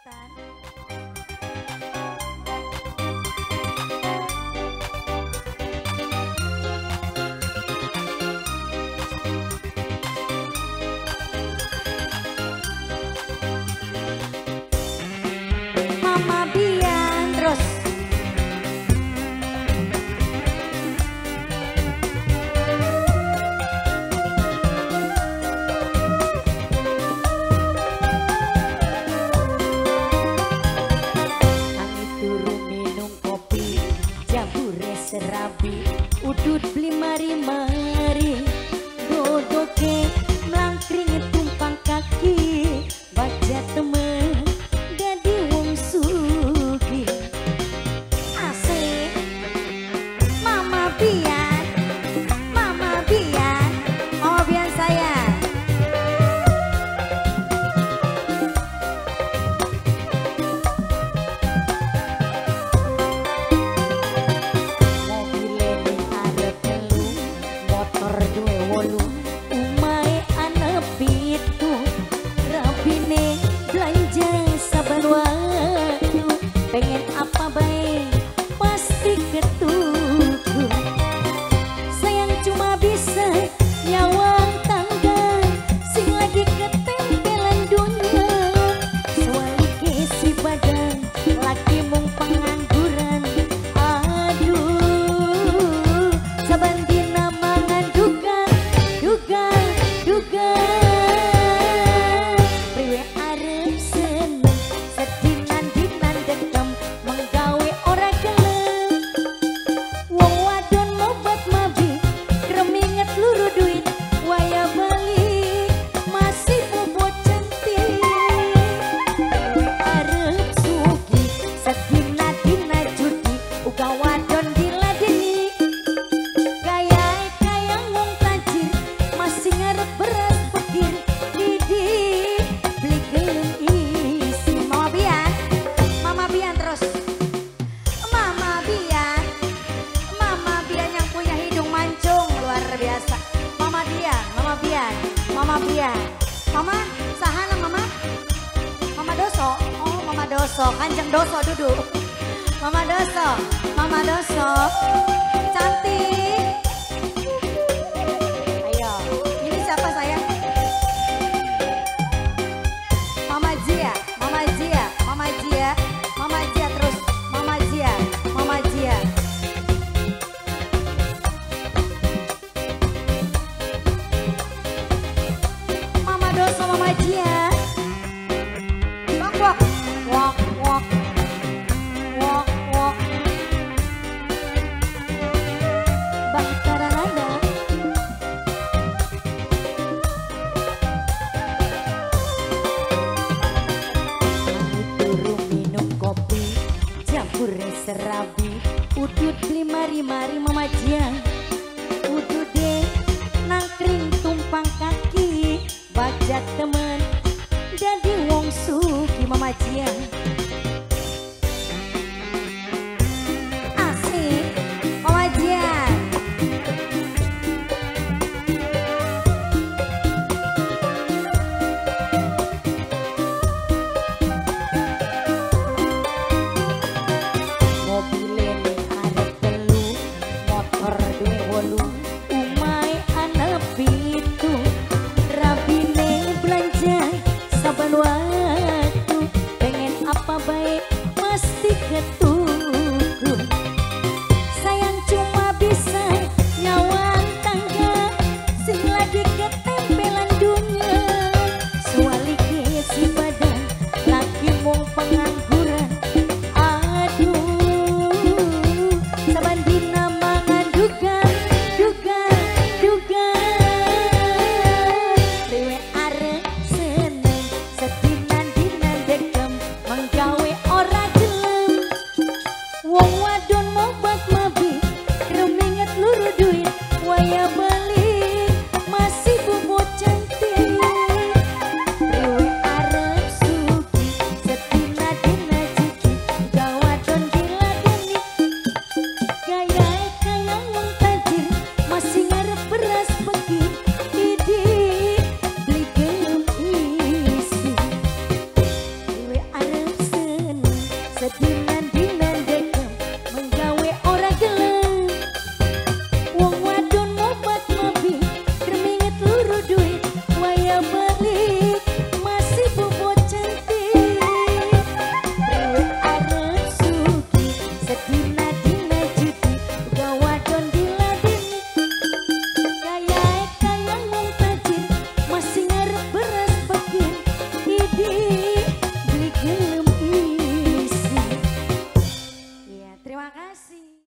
Sultan. Mama Bian terus. Serabi udut beli mari-mari dodoke melangkring tumpang kaki baca temen dadi wong sugi asik Mama Bian Mama Bian Mama Bian sayang. Pengen apa baik pasti ketuku. Sayang cuma bisa nyawang tangga sing lagi ketempelan dunia. Soalnya si badan lagi mung pengangguran. Aduh saban dina mangan duga duga duga. Priwe arep seneng sedinan dinan dendam menggawe ora gelem. Wong wadon mobat mabi kreminget luru duit waya balik masih bobot cantik. Arep sugi sedina dina judi uga wadon diladeni. Gaya kaya wong tajir masih ngarep beras pikir didi beli gelem isi. Mama Bian terus. Mama Bian yang punya hidung mancung luar biasa. Mama Bian Mama sahana Mama Doso. Oh Mama Doso Kanjeng Doso duduk. Mama Doso cantik. Ayo ini siapa sayang? Mama Jia terus. Mama Jia. Mama Doso, Mama Jia. Walk. Bangkaranana. Serabi udut beli mari-mari Mama Jia udut deh nangkring tumpang kaki baca temen jadi wong suki Mama Jia asik Mama Jia. Saban waktu pengen sedih